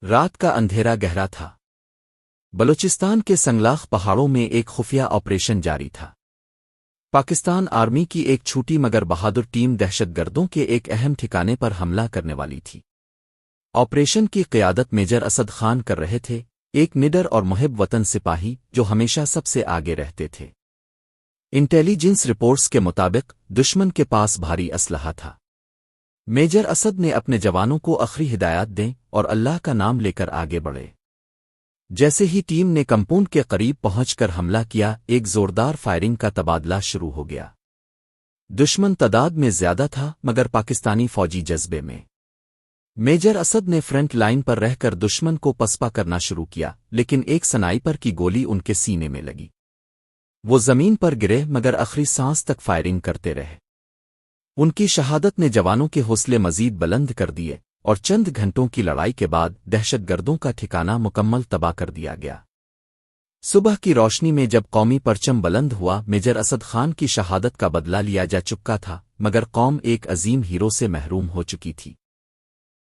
رات کا اندھیرا گہرا تھا۔ بلوچستان کے سنگلاخ پہاڑوں میں ایک خفیہ آپریشن جاری تھا۔ پاکستان آرمی کی ایک چھوٹی مگر بہادر ٹیم دہشت گردوں کے ایک اہم ٹھکانے پر حملہ کرنے والی تھی۔ آپریشن کی قیادت میجر اسد خان کر رہے تھے، ایک نڈر اور محب وطن سپاہی جو ہمیشہ سب سے آگے رہتے تھے۔ انٹیلیجنس رپورٹس کے مطابق دشمن کے پاس بھاری اسلحہ تھا۔ میجر اسد نے اپنے جوانوں کو آخری ہدایات دیں اور اللہ کا نام لے کر آگے بڑھے۔ جیسے ہی ٹیم نے کمپاؤنڈ کے قریب پہنچ کر حملہ کیا، ایک زوردار فائرنگ کا تبادلہ شروع ہو گیا۔ دشمن تعداد میں زیادہ تھا مگر پاکستانی فوجی جذبے میں۔ میجر اسد نے فرنٹ لائن پر رہ کر دشمن کو پسپا کرنا شروع کیا، لیکن ایک سنائپر کی گولی ان کے سینے میں لگی۔ وہ زمین پر گرے مگر آخری سانس تک فائرنگ کرتے رہے۔ ان کی شہادت نے جوانوں کے حوصلے مزید بلند کر دیے، اور چند گھنٹوں کی لڑائی کے بعد دہشت گردوں کا ٹھکانہ مکمل تباہ کر دیا گیا۔ صبح کی روشنی میں جب قومی پرچم بلند ہوا، میجر اسد خان کی شہادت کا بدلہ لیا جا چکا تھا، مگر قوم ایک عظیم ہیرو سے محروم ہو چکی تھی۔